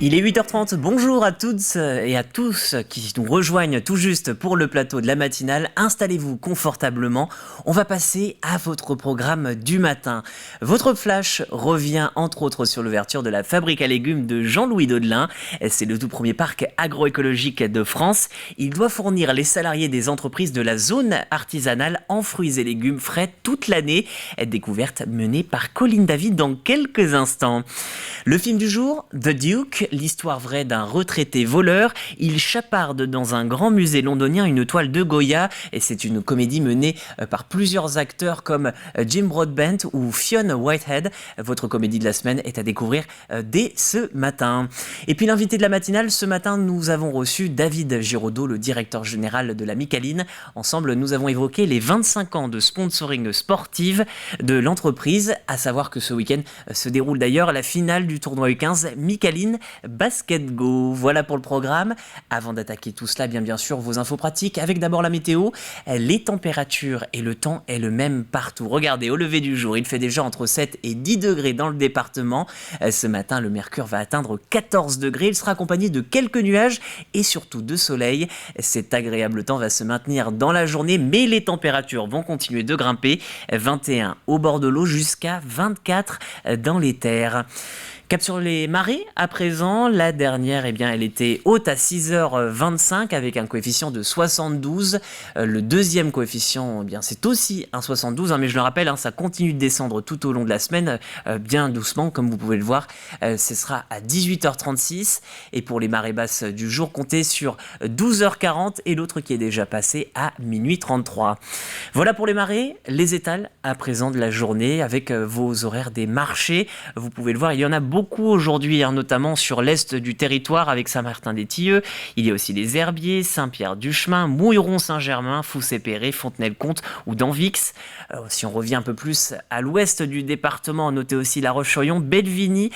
Il est 8h30, bonjour à toutes et à tous qui nous rejoignent tout juste pour le plateau de la matinale. Installez-vous confortablement, on va passer à votre programme du matin. Votre flash revient entre autres sur l'ouverture de la fabrique à légumes de Jean-Louis Daudelin. C'est le tout premier parc agroécologique de France. Il doit fournir les salariés des entreprises de la zone artisanale en fruits et légumes frais toute l'année. Découverte menée par Colline David dans quelques instants. Le film du jour, The Duke, l'histoire vraie d'un retraité voleur. Il chaparde dans un grand musée londonien une toile de Goya et c'est une comédie menée par plusieurs acteurs comme Jim Broadbent ou Fionn Whitehead. Votre comédie de la semaine est à découvrir dès ce matin. Et puis l'invité de la matinale, ce matin nous avons reçu David Giraudot, le directeur général de la Micaline. Ensemble nous avons évoqué les 25 ans de sponsoring sportive de l'entreprise, à savoir que ce week-end se déroule d'ailleurs la finale du tournoi U15 Micaline Basket Go. Voilà pour le programme. Avant d'attaquer tout cela, bien sûr, vos infos pratiques avec d'abord la météo. Les températures et le temps est le même partout. Regardez, au lever du jour, il fait déjà entre 7 et 10 degrés dans le département. Ce matin, le mercure va atteindre 14 degrés. Il sera accompagné de quelques nuages et surtout de soleil. Cet agréable temps va se maintenir dans la journée, mais les températures vont continuer de grimper. 21 au bord de l'eau jusqu'à 24 dans les terres. Cap sur les marées, à présent, la dernière, elle était haute à 6h25 avec un coefficient de 72. Le deuxième coefficient, c'est aussi un 72, mais je le rappelle, ça continue de descendre tout au long de la semaine, bien doucement, comme vous pouvez le voir. Ce sera à 18h36. Et pour les marées basses du jour, comptez sur 12h40 et l'autre qui est déjà passé à minuit 33. Voilà pour les marées, les étals à présent de la journée avec vos horaires des marchés. Vous pouvez le voir, il y en a beaucoup aujourd'hui, notamment sur l'est du territoire avec Saint-Martin-des-Tilleux. Il y a aussi les Herbiers, Saint-Pierre-du-Chemin, Mouilleron-Saint-Germain, Foussé-Péré, Fontenay-le-Comte ou Danvix. Si on revient un peu plus à l'ouest du département, notez aussi La Roche-sur-Yon, Bellevigny,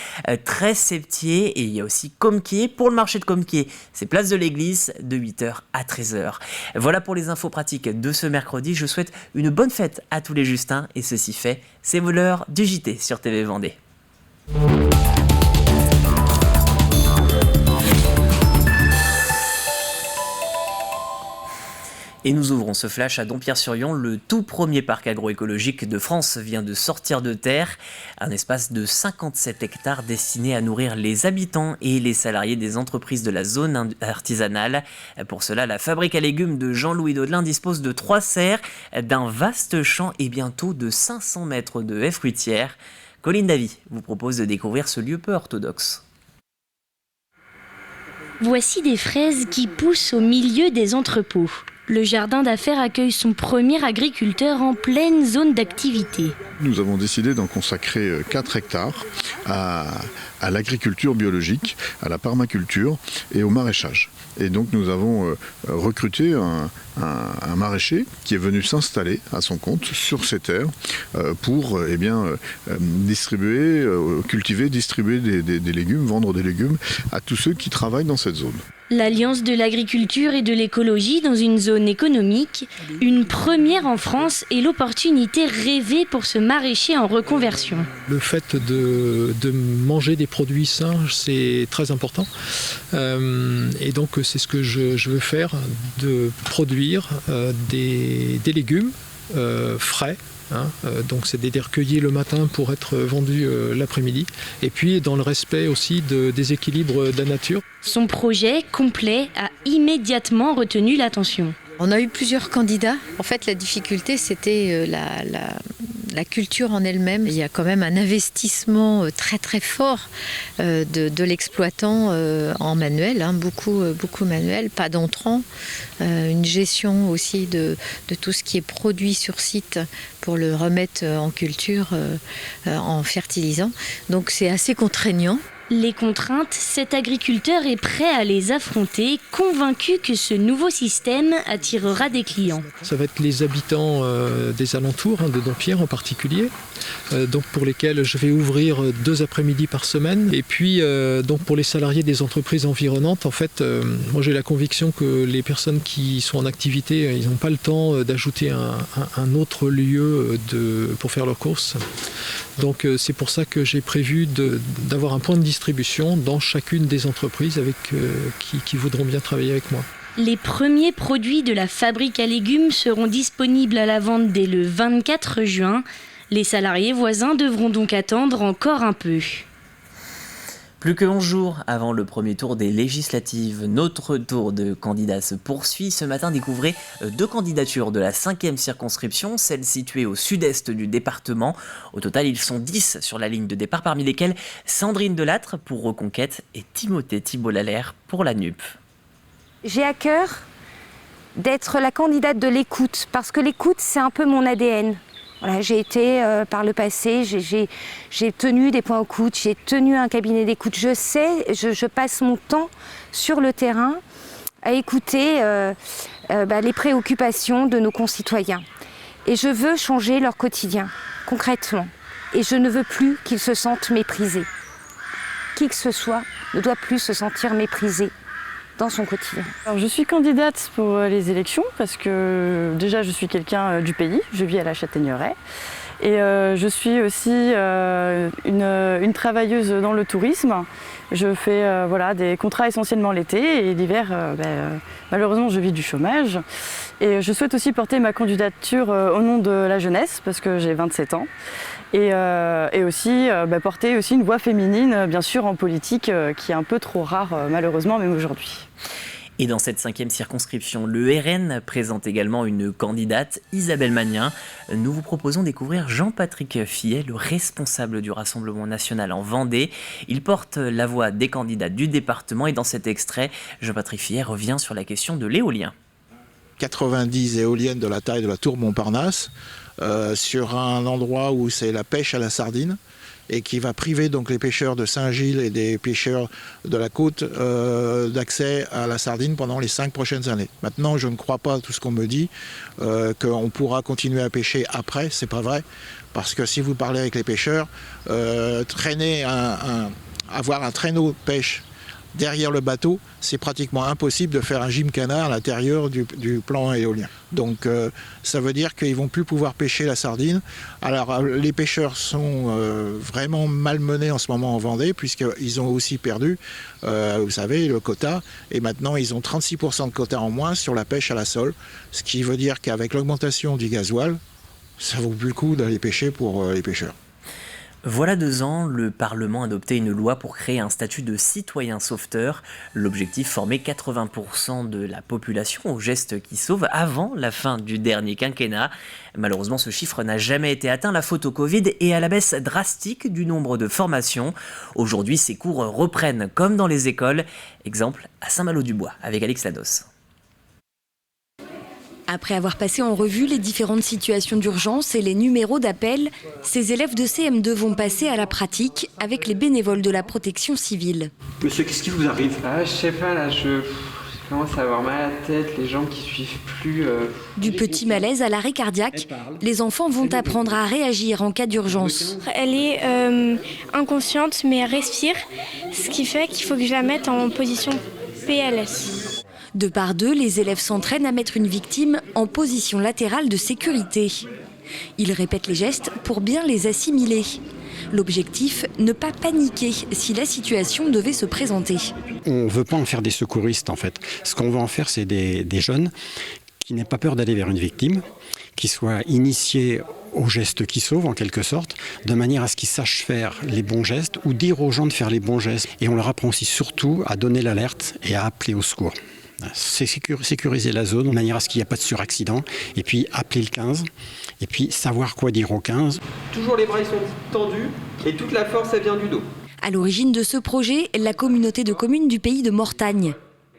Tresse-Septier et il y a aussi Compiègne. Pour le marché de Compiègne, c'est place de l'église de 8h à 13h. Voilà pour les infos pratiques de ce mercredi. Je souhaite une bonne fête à tous les Justins et ceci fait, c'est l'heure du JT sur TV Vendée. Et nous ouvrons ce flash à Dompierre-sur-Yon. Le tout premier parc agroécologique de France vient de sortir de terre. Un espace de 57 hectares destiné à nourrir les habitants et les salariés des entreprises de la zone artisanale. Pour cela, la fabrique à légumes de Jean-Louis Daudelin dispose de 3 serres, d'un vaste champ et bientôt de 500 mètres de haies fruitières. Colline David vous propose de découvrir ce lieu peu orthodoxe. Voici des fraises qui poussent au milieu des entrepôts. Le jardin d'affaires accueille son premier agriculteur en pleine zone d'activité. Nous avons décidé d'en consacrer 4 hectares à l'agriculture biologique, à la permaculture et au maraîchage. Et donc nous avons recruté un maraîcher qui est venu s'installer à son compte sur ces terres pour cultiver, distribuer des légumes, vendre des légumes à tous ceux qui travaillent dans cette zone. L'alliance de l'agriculture et de l'écologie dans une zone économique, une première en France et l'opportunité rêvée pour ce maraîcher en reconversion. Le fait de manger des produits sains, c'est très important. Et donc c'est ce que je veux faire, de produire des légumes frais. Donc c'est des recueillis le matin pour être vendus l'après-midi et puis dans le respect aussi des équilibres de la nature. Son projet complet a immédiatement retenu l'attention. On a eu plusieurs candidats. En fait, la difficulté, c'était la culture en elle-même. Il y a quand même un investissement très très fort de l'exploitant en manuel, beaucoup manuel, pas d'entrant, une gestion aussi de tout ce qui est produit sur site pour le remettre en culture, en fertilisant. Donc c'est assez contraignant. Les contraintes, cet agriculteur est prêt à les affronter, convaincu que ce nouveau système attirera des clients. Ça va être les habitants des alentours, de Dompierre en particulier, donc pour lesquels je vais ouvrir 2 après-midi par semaine. Et puis donc pour les salariés des entreprises environnantes, en fait, moi j'ai la conviction que les personnes qui sont en activité, ils n'ont pas le temps d'ajouter un autre lieu pour faire leurs courses. Donc c'est pour ça que j'ai prévu d'avoir un point de distribution dans chacune des entreprises qui voudront bien travailler avec moi. Les premiers produits de la fabrique à légumes seront disponibles à la vente dès le 24 juin. Les salariés voisins devront donc attendre encore un peu. Plus que 11 jours avant le premier tour des législatives, notre tour de candidats se poursuit. Ce matin, découvrez 2 candidatures de la 5e circonscription, celle située au sud-est du département. Au total, ils sont 10 sur la ligne de départ, parmi lesquels Sandrine Delattre pour Reconquête et Timothée Thibault-Lallaire pour la NUP. J'ai à cœur d'être la candidate de l'écoute, parce que l'écoute, c'est un peu mon ADN. Voilà, j'ai été par le passé, j'ai tenu des points d'écoute, j'ai tenu un cabinet d'écoute. Je sais, je passe mon temps sur le terrain à écouter les préoccupations de nos concitoyens. Et je veux changer leur quotidien, concrètement. Et je ne veux plus qu'ils se sentent méprisés. Qui que ce soit ne doit plus se sentir méprisé dans son quotidien. Alors, je suis candidate pour les élections parce que déjà je suis quelqu'un du pays, je vis à la Châtaigneraie et je suis aussi une travailleuse dans le tourisme. Je fais des contrats essentiellement l'été et l'hiver, malheureusement je vis du chômage. Et je souhaite aussi porter ma candidature au nom de la jeunesse parce que j'ai 27 ans. Et aussi porter aussi une voix féminine, bien sûr, en politique, qui est un peu trop rare, malheureusement, même aujourd'hui. Et dans cette 5e circonscription, le RN présente également une candidate, Isabelle Magnin. Nous vous proposons de découvrir Jean-Patrick Fillet, le responsable du Rassemblement national en Vendée. Il porte la voix des candidats du département et dans cet extrait, Jean-Patrick Fillet revient sur la question de l'éolien. 90 éoliennes de la taille de la tour Montparnasse, sur un endroit où c'est la pêche à la sardine et qui va priver donc les pêcheurs de Saint-Gilles et des pêcheurs de la côte d'accès à la sardine pendant les 5 prochaines années. Maintenant, je ne crois pas à tout ce qu'on me dit, qu'on pourra continuer à pêcher après, c'est pas vrai, parce que si vous parlez avec les pêcheurs, avoir un traîneau de pêche derrière le bateau, c'est pratiquement impossible de faire un gymkhana à l'intérieur du plan éolien. Donc ça veut dire qu'ils ne vont plus pouvoir pêcher la sardine. Alors les pêcheurs sont vraiment malmenés en ce moment en Vendée, puisqu'ils ont aussi perdu, vous savez, le quota. Et maintenant, ils ont 36% de quota en moins sur la pêche à la sole. Ce qui veut dire qu'avec l'augmentation du gasoil, ça ne vaut plus le coup d'aller pêcher pour les pêcheurs. Voilà 2 ans, le Parlement a adopté une loi pour créer un statut de citoyen sauveteur. L'objectif, former 80% de la population aux gestes qui sauvent avant la fin du dernier quinquennat. Malheureusement, ce chiffre n'a jamais été atteint. La faute au Covid et à la baisse drastique du nombre de formations. Aujourd'hui, ces cours reprennent comme dans les écoles. Exemple à Saint-Malo-du-Bois avec Alix Lados. Après avoir passé en revue les différentes situations d'urgence et les numéros d'appel, ces élèves de CM2 vont passer à la pratique avec les bénévoles de la protection civile. Monsieur, qu'est-ce qui vous arrive ? Je sais pas, là, je commence à avoir mal à la tête, les jambes qui suivent plus. Du petit malaise à l'arrêt cardiaque, les enfants vont apprendre à réagir en cas d'urgence. Elle est inconsciente, mais elle respire, ce qui fait qu'il faut que je la mette en position PLS. 2 par 2, les élèves s'entraînent à mettre une victime en position latérale de sécurité. Ils répètent les gestes pour bien les assimiler. L'objectif, ne pas paniquer si la situation devait se présenter. On ne veut pas en faire des secouristes en fait. Ce qu'on veut en faire, c'est des jeunes qui n'aient pas peur d'aller vers une victime, qui soient initiés aux gestes qui sauvent en quelque sorte, de manière à ce qu'ils sachent faire les bons gestes ou dire aux gens de faire les bons gestes. Et on leur apprend aussi surtout à donner l'alerte et à appeler au secours. C'est sécuriser la zone de manière à ce qu'il n'y ait pas de suraccident et puis appeler le 15 et puis savoir quoi dire au 15. Toujours les bras ils sont tendus et toute la force elle vient du dos. À l'origine de ce projet, la communauté de communes du pays de Mortagne.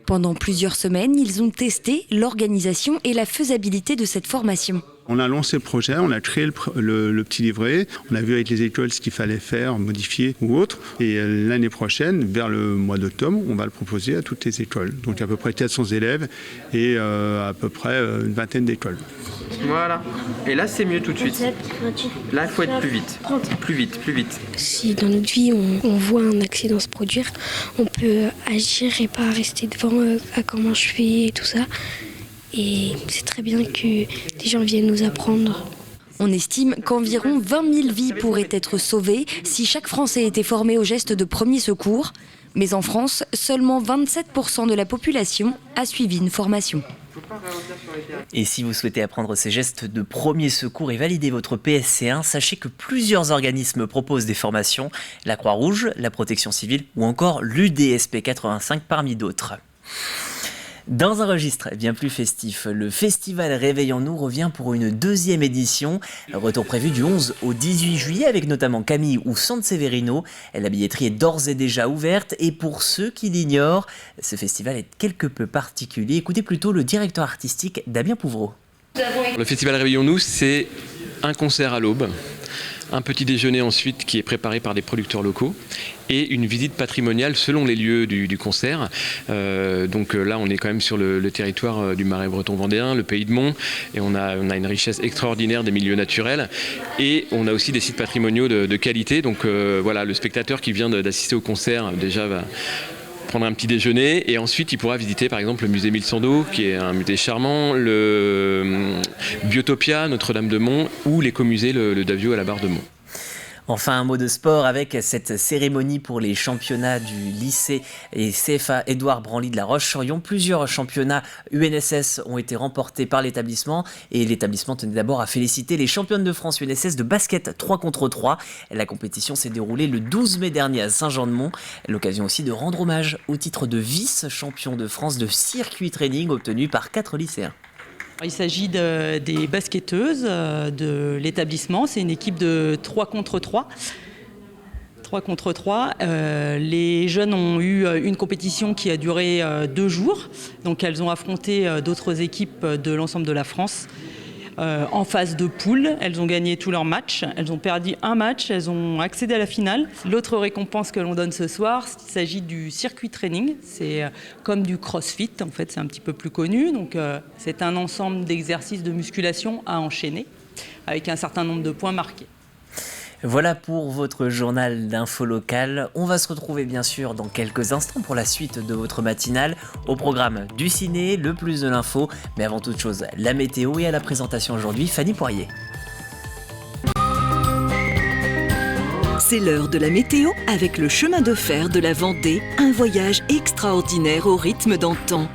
Pendant plusieurs semaines, ils ont testé l'organisation et la faisabilité de cette formation. On a lancé le projet, on a créé le petit livret, on a vu avec les écoles ce qu'il fallait faire, modifier ou autre. Et l'année prochaine, vers le mois d'octobre, on va le proposer à toutes les écoles. Donc à peu près 400 élèves et à peu près une vingtaine d'écoles. Voilà. Et là, c'est mieux tout de suite. Là, il faut être plus vite. Plus vite, plus vite. Si dans notre vie, on voit un accident se produire, on peut agir et pas rester devant à comment je fais et tout ça. Et c'est très bien que des gens viennent nous apprendre. On estime qu'environ 20 000 vies pourraient être sauvées si chaque Français était formé aux gestes de premier secours. Mais en France, seulement 27% de la population a suivi une formation. Et si vous souhaitez apprendre ces gestes de premier secours et valider votre PSC1, sachez que plusieurs organismes proposent des formations, la Croix-Rouge, la Protection civile ou encore l'UDSP 85 parmi d'autres. Dans un registre bien plus festif, le festival Réveillons-nous revient pour une deuxième édition. Retour prévu du 11 au 18 juillet avec notamment Camille ou Sanseverino. La billetterie est d'ores et déjà ouverte et pour ceux qui l'ignorent, ce festival est quelque peu particulier. Écoutez plutôt le directeur artistique Damien Pouvreau. Le festival Réveillons-nous, c'est un concert à l'aube, un petit déjeuner ensuite qui est préparé par des producteurs locaux et une visite patrimoniale selon les lieux du concert. Donc là, on est quand même sur le territoire du Marais breton vendéen, le Pays de Mont, et on a une richesse extraordinaire des milieux naturels et on a aussi des sites patrimoniaux de qualité. Donc voilà, le spectateur qui vient d'assister au concert déjà va prendre un petit déjeuner et ensuite il pourra visiter par exemple le musée Mille Sandeau qui est un musée charmant, le Biotopia, Notre-Dame-de-Mont ou l'écomusée le Davio à la Barre de Mont. Enfin, un mot de sport avec cette cérémonie pour les championnats du lycée et CFA Édouard Branly de La Roche-sur-Yon. Plusieurs championnats UNSS ont été remportés par l'établissement et l'établissement tenait d'abord à féliciter les championnes de France UNSS de basket 3 contre 3. La compétition s'est déroulée le 12 mai dernier à Saint-Jean-de-Mont. L'occasion aussi de rendre hommage au titre de vice-champion de France de circuit training obtenu par 4 lycéens. Il s'agit des basketteuses de l'établissement. C'est une équipe de 3 contre 3. 3 contre 3. Les jeunes ont eu une compétition qui a duré 2 jours. Donc elles ont affronté d'autres équipes de l'ensemble de la France. En phase de poule, elles ont gagné tous leurs matchs. Elles ont perdu un match, elles ont accédé à la finale. L'autre récompense que l'on donne ce soir, il s'agit du circuit training. C'est comme du crossfit, en fait, c'est un petit peu plus connu. Donc, c'est un ensemble d'exercices de musculation à enchaîner avec un certain nombre de points marqués. Voilà pour votre journal d'info locale. On va se retrouver bien sûr dans quelques instants pour la suite de votre matinale. Au programme du ciné, le plus de l'info, mais avant toute chose, la météo et à la présentation aujourd'hui, Fanny Poirier. C'est l'heure de la météo avec le chemin de fer de la Vendée, un voyage extraordinaire au rythme d'antan.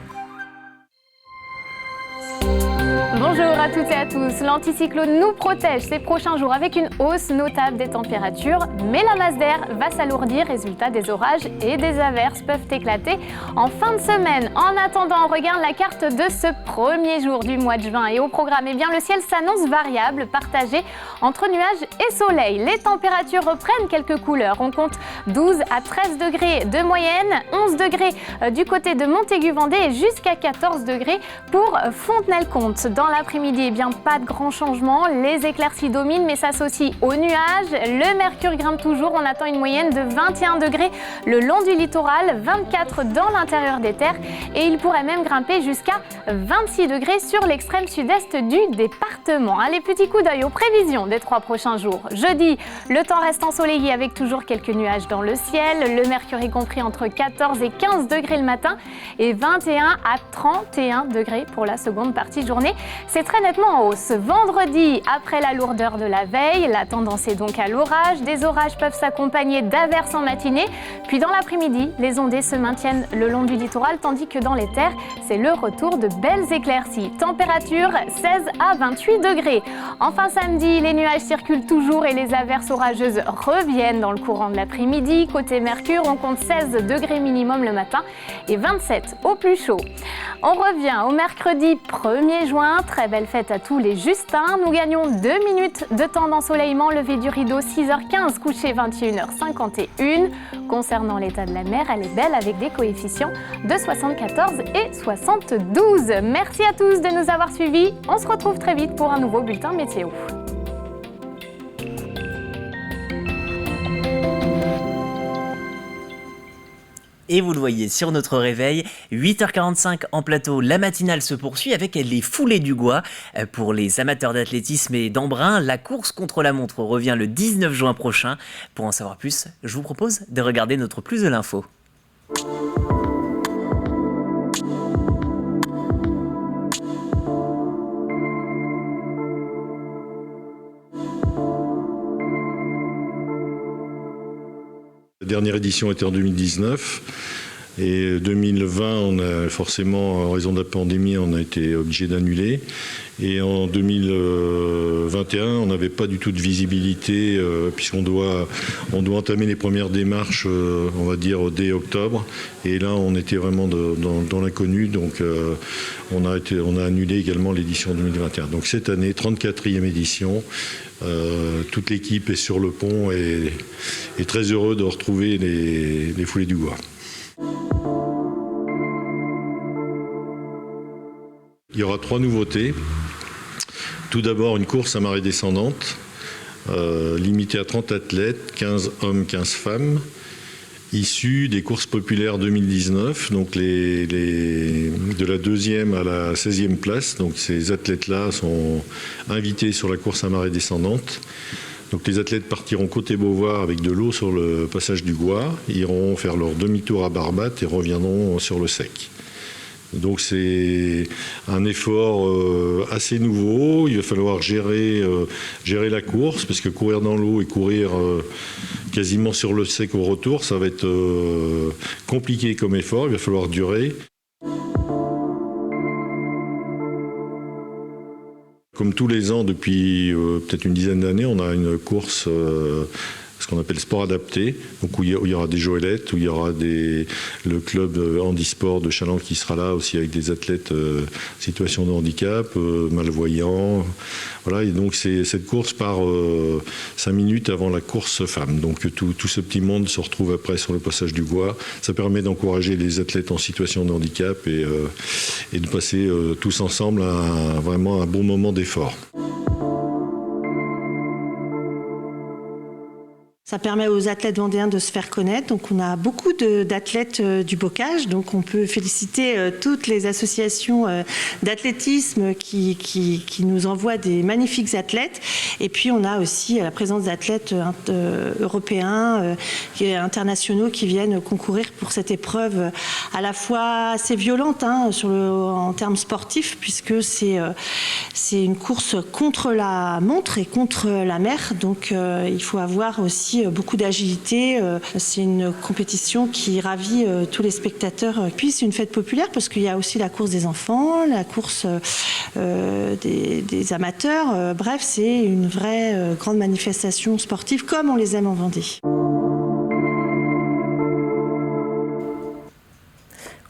Bonjour à toutes et à tous. L'anticyclone nous protège ces prochains jours avec une hausse notable des températures, mais la masse d'air va s'alourdir. Résultat, des orages et des averses peuvent éclater en fin de semaine. En attendant, on regarde la carte de ce premier jour du mois de juin. Et au programme, eh bien, le ciel s'annonce variable, partagé entre nuages et soleil. Les températures reprennent quelques couleurs. On compte 12 à 13 degrés de moyenne, 11 degrés du côté de Montaigu-Vendée et jusqu'à 14 degrés pour Fontenay-le-Comte. Dans l'après-midi, eh bien, pas de grands changements. Les éclaircies dominent mais s'associent aux nuages. Le mercure grimpe toujours. On attend une moyenne de 21 degrés le long du littoral, 24 dans l'intérieur des terres et il pourrait même grimper jusqu'à 26 degrés sur l'extrême sud-est du département. Allez, petit coup d'œil aux prévisions des 3 prochains jours. Jeudi, le temps reste ensoleillé avec toujours quelques nuages dans le ciel. Le mercure est compris entre 14 et 15 degrés le matin et 21 à 31 degrés pour la seconde partie de journée. C'est très nettement en hausse. Vendredi, après la lourdeur de la veille, la tendance est donc à l'orage. Des orages peuvent s'accompagner d'averses en matinée. Puis dans l'après-midi, les ondées se maintiennent le long du littoral, tandis que dans les terres, c'est le retour de belles éclaircies. Température 16 à 28 degrés. Enfin samedi, les nuages circulent toujours et les averses orageuses reviennent dans le courant de l'après-midi. Côté mercure, on compte 16 degrés minimum le matin et 27 au plus chaud. On revient au mercredi 1er juin. Très belle fête à tous les Justins. Nous gagnons 2 minutes de temps d'ensoleillement. Lever du rideau 6h15, coucher 21h51. Concernant l'état de la mer, elle est belle avec des coefficients de 74 et 72. Merci à tous de nous avoir suivis. On se retrouve très vite pour un nouveau bulletin météo. Et vous le voyez sur notre réveil, 8h45 en plateau, la matinale se poursuit avec les foulées du Gois. Pour les amateurs d'athlétisme et d'embrun, la course contre la montre revient le 19 juin prochain. Pour en savoir plus, je vous propose de regarder notre plus de l'info. Dernière édition était en 2019. Et 2020, forcément, en raison de la pandémie, on a été obligé d'annuler. Et en 2021, on n'avait pas du tout de visibilité, puisqu'on doit entamer les premières démarches, on va dire, dès octobre. Et là, on était vraiment dans l'inconnu, donc on a annulé également l'édition 2021. Donc cette année, 34e édition. Toute l'équipe est sur le pont et est très heureux de retrouver les Foulées du Gois. Il y aura 3 nouveautés. Tout d'abord, une course à marée descendante, limitée à 30 athlètes, 15 hommes, 15 femmes, issus des courses populaires 2019, donc de la 2e à la 16e place. Donc ces athlètes-là sont invités sur la course à marée descendante. Donc les athlètes partiront côté Beauvoir avec de l'eau sur le passage du Gois, iront faire leur demi-tour à Barbate et reviendront sur le sec. Donc c'est un effort assez nouveau. Il va falloir gérer la course, parce que courir dans l'eau et courir quasiment sur le sec au retour, ça va être compliqué comme effort. Il va falloir durer. Comme tous les ans, depuis peut-être une dizaine d'années, on a une course ce qu'on appelle sport adapté, donc où il y aura des joëlettes, où il y aura le club handisport de Challans qui sera là aussi avec des athlètes en situation de handicap, malvoyants. Voilà, et donc cette course part 5 minutes avant la course femme. Donc tout ce petit monde se retrouve après sur le passage du Gois. Ça permet d'encourager les athlètes en situation de handicap et de passer tous ensemble vraiment un bon moment d'effort. Ça permet aux athlètes vendéens de se faire connaître. Donc on a beaucoup d'athlètes du bocage. Donc on peut féliciter toutes les associations d'athlétisme qui nous envoient des magnifiques athlètes. Et puis on a aussi la présence d'athlètes européens et internationaux qui viennent concourir pour cette épreuve à la fois assez violente en termes sportifs, puisque c'est une course contre la montre et contre la mer. Donc il faut avoir aussi beaucoup d'agilité. C'est une compétition qui ravit tous les spectateurs. Puis c'est une fête populaire parce qu'il y a aussi la course des enfants, la course des amateurs. Bref, c'est une vraie grande manifestation sportive comme on les aime en Vendée.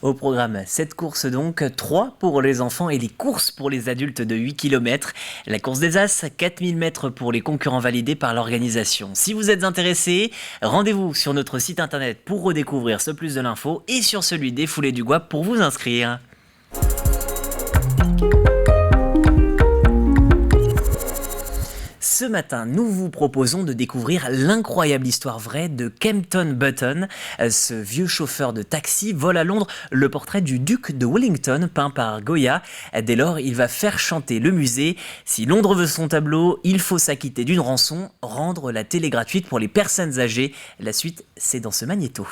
Au programme, cette course donc, 3 pour les enfants et les courses pour les adultes de 8 km. La course des As, 4000 mètres pour les concurrents validés par l'organisation. Si vous êtes intéressé, rendez-vous sur notre site internet pour redécouvrir ce plus de l'info et sur celui des Foulées du Gois pour vous inscrire. Ce matin, nous vous proposons de découvrir l'incroyable histoire vraie de Kempton Button. Ce vieux chauffeur de taxi vole à Londres le portrait du duc de Wellington peint par Goya. Dès lors, il va faire chanter le musée. Si Londres veut son tableau, il faut s'acquitter d'une rançon, rendre la télé gratuite pour les personnes âgées. La suite, c'est dans ce magnéto.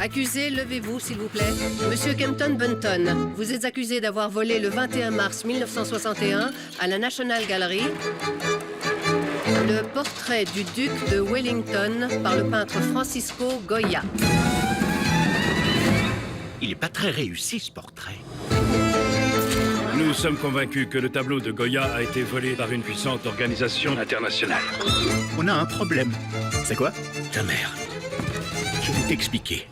Accusé, levez-vous, s'il vous plaît. Monsieur Kempton Button, vous êtes accusé d'avoir volé le 21 mars 1961 à la National Gallery le portrait du duc de Wellington par le peintre Francisco Goya. Il n'est pas très réussi, ce portrait. Nous sommes convaincus que le tableau de Goya a été volé par une puissante organisation internationale. On a un problème. C'est quoi? Ta mère. Je vais t'expliquer.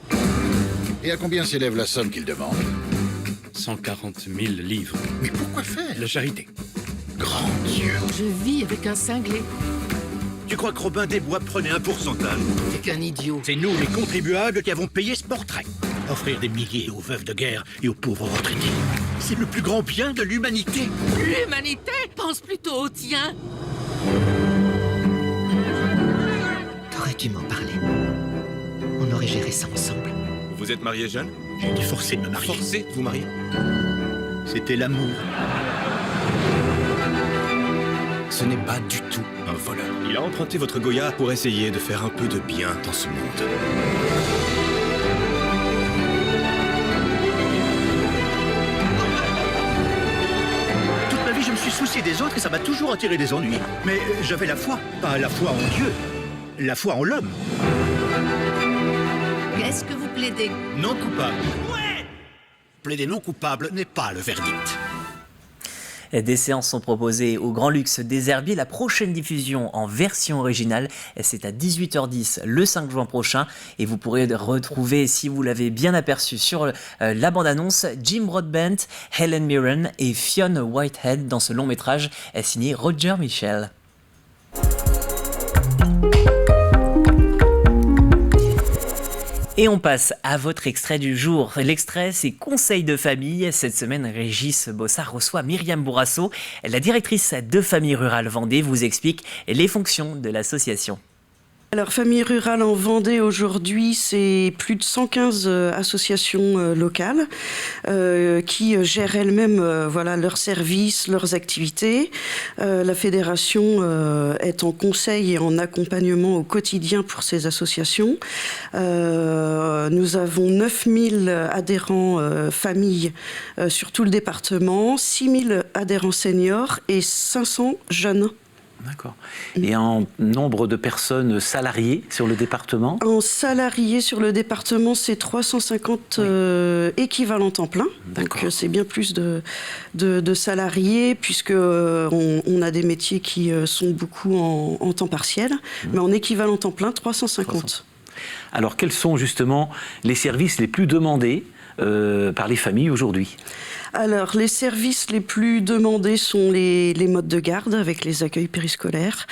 Et à combien s'élève la somme qu'il demande? 140 000 livres. Mais pourquoi faire? La charité. Grand Dieu. Je vis avec un cinglé. Tu crois que Robin des Bois prenait un pourcentage? T'es qu'un idiot. C'est nous, les contribuables, qui avons payé ce portrait. Offrir des milliers aux veuves de guerre et aux pauvres retraités. C'est le plus grand bien de l'humanité. L'humanité? Pense plutôt au tien. T'aurais dû m'en parler. On aurait géré ça ensemble. Vous êtes marié jeune? J'ai été forcé de me marier. Forcé de vous marier? C'était l'amour. Ce n'est pas du tout un voleur. Il a emprunté votre Goya pour essayer de faire un peu de bien dans ce monde. Toute ma vie, je me suis soucié des autres et ça m'a toujours attiré des ennuis. Mais j'avais la foi, pas la foi en Dieu, la foi en l'homme. Qu'est-ce que vous plaidez? Non coupable. Ouais! Plaider non coupable n'est pas le verdict. Des séances sont proposées au Grand Luxe des Herbiers. La prochaine diffusion en version originale, c'est à 18h10 le 5 juin prochain. Et vous pourrez retrouver, si vous l'avez bien aperçu sur la bande-annonce, Jim Broadbent, Helen Mirren et Fionn Whitehead dans ce long métrage signé Roger Michell. Et on passe à votre extrait du jour. L'extrait, c'est Conseil de famille. Cette semaine, Régis Bossard reçoit Myriam Bourrasso. La directrice de Famille Rurale Vendée vous explique les fonctions de l'association. Alors, Famille Rurale en Vendée, aujourd'hui, c'est plus de 115 associations locales qui gèrent elles-mêmes leurs services, leurs activités. La fédération est en conseil et en accompagnement au quotidien pour ces associations. Nous avons 9000 adhérents familles sur tout le département, 6000 adhérents seniors et 500 jeunes. D'accord. Et en nombre de personnes salariées sur le département? En salariés sur le département, c'est 350 équivalents temps plein. Donc c'est bien plus de salariés, puisque on a des métiers qui sont beaucoup en temps partiel. Mais en équivalent temps plein, 350. Alors quels sont justement les services les plus demandés par les familles aujourd'hui? Alors, les services les plus demandés sont les modes de garde avec les accueils périscolaires,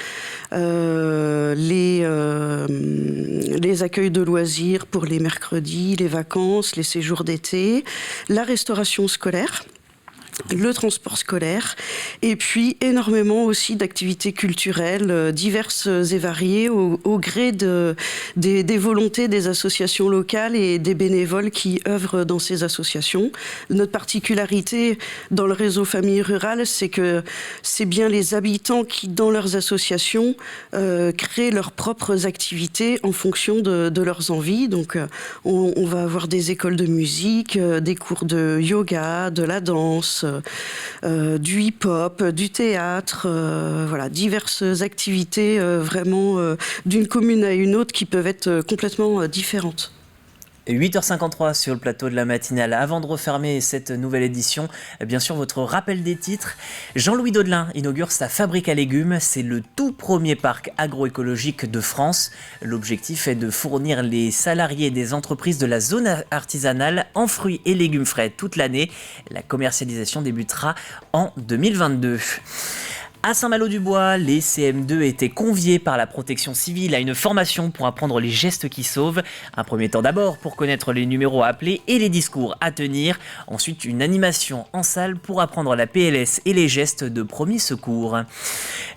les accueils de loisirs pour les mercredis, les vacances, les séjours d'été, la restauration scolaire, le transport scolaire, et puis énormément aussi d'activités culturelles diverses et variées au gré des volontés des associations locales et des bénévoles qui œuvrent dans ces associations. Notre particularité dans le réseau Famille Rurale, c'est que c'est bien les habitants qui, dans leurs associations, créent leurs propres activités en fonction de leurs envies. Donc on va avoir des écoles de musique, des cours de yoga, de la danse, du hip-hop, du théâtre, diverses activités vraiment d'une commune à une autre qui peuvent être complètement différentes. 8h53 sur le plateau de la matinale. Avant de refermer cette nouvelle édition, bien sûr, votre rappel des titres. Jean-Louis Daudelin inaugure sa fabrique à légumes. C'est le tout premier parc agroécologique de France. L'objectif est de fournir les salariés des entreprises de la zone artisanale en fruits et légumes frais toute l'année. La commercialisation débutera en 2022. À Saint-Malo-du-Bois, les CM2 étaient conviés par la protection civile à une formation pour apprendre les gestes qui sauvent. Un premier temps d'abord pour connaître les numéros à appeler et les discours à tenir. Ensuite, une animation en salle pour apprendre la PLS et les gestes de premier secours.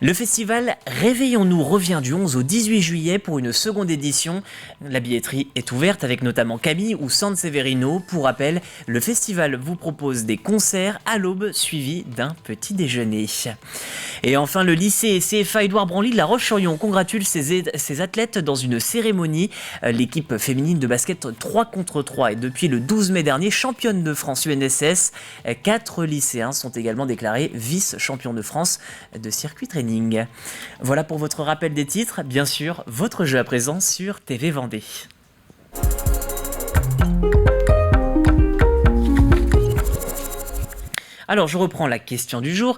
Le festival Réveillons-nous revient du 11 au 18 juillet pour une seconde édition. La billetterie est ouverte avec notamment Camille ou San Severino. Pour rappel, le festival vous propose des concerts à l'aube suivis d'un petit déjeuner. Et enfin, le lycée CFA Édouard Branly de La Roche-sur-Yon congratule ses athlètes dans une cérémonie. L'équipe féminine de basket 3 contre 3 est depuis le 12 mai dernier championne de France UNSS. 4 lycéens sont également déclarés vice-champions de France de circuit training. Voilà pour votre rappel des titres. Bien sûr, votre jeu à présent sur TV Vendée. Alors, je reprends la question du jour.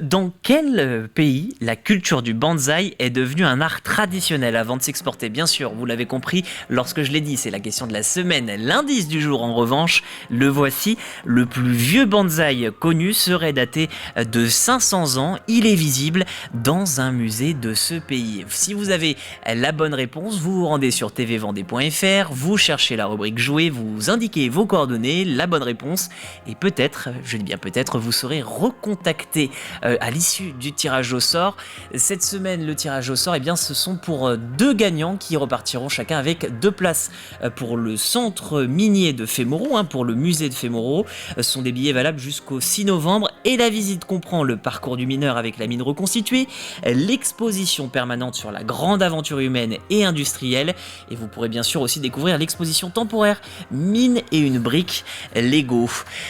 Dans quel pays la culture du bonsaï est devenue un art traditionnel avant de s'exporter? Bien sûr, vous l'avez compris, lorsque je l'ai dit, c'est la question de la semaine. L'indice du jour, en revanche, le voici. Le plus vieux bonsaï connu serait daté de 500 ans. Il est visible dans un musée de ce pays. Si vous avez la bonne réponse, vous vous rendez sur tvvendée.fr, vous cherchez la rubrique jouer, vous indiquez vos coordonnées, la bonne réponse, et peut-être, je dis bien peut-être, peut-être vous serez recontacté à l'issue du tirage au sort. Cette semaine, le tirage au sort, eh bien, ce sont pour 2 gagnants qui repartiront chacun avec 2 places pour le centre minier de Fémoreau, pour le musée de Fémoreau. Ce sont des billets valables jusqu'au 6 novembre et la visite comprend le parcours du mineur avec la mine reconstituée, l'exposition permanente sur la grande aventure humaine et industrielle, et vous pourrez bien sûr aussi découvrir l'exposition temporaire Mine et une brique Lego.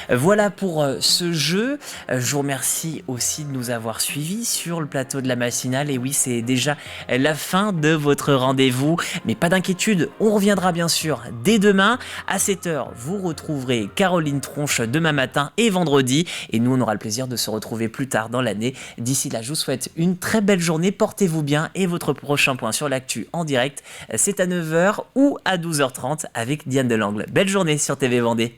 Voilà pour ce jeu. Je vous remercie aussi de nous avoir suivis sur le plateau de la matinale. Et oui, c'est déjà la fin de votre rendez-vous, mais pas d'inquiétude, on reviendra bien sûr dès demain à 7h. Vous retrouverez Caroline Tronche demain matin et vendredi, et nous on aura le plaisir de se retrouver plus tard dans l'année. D'ici là, je vous souhaite une très belle journée, portez-vous bien, et votre prochain point sur l'actu en direct, c'est à 9h ou à 12h30 avec Diane Delangle. Belle journée sur TV Vendée.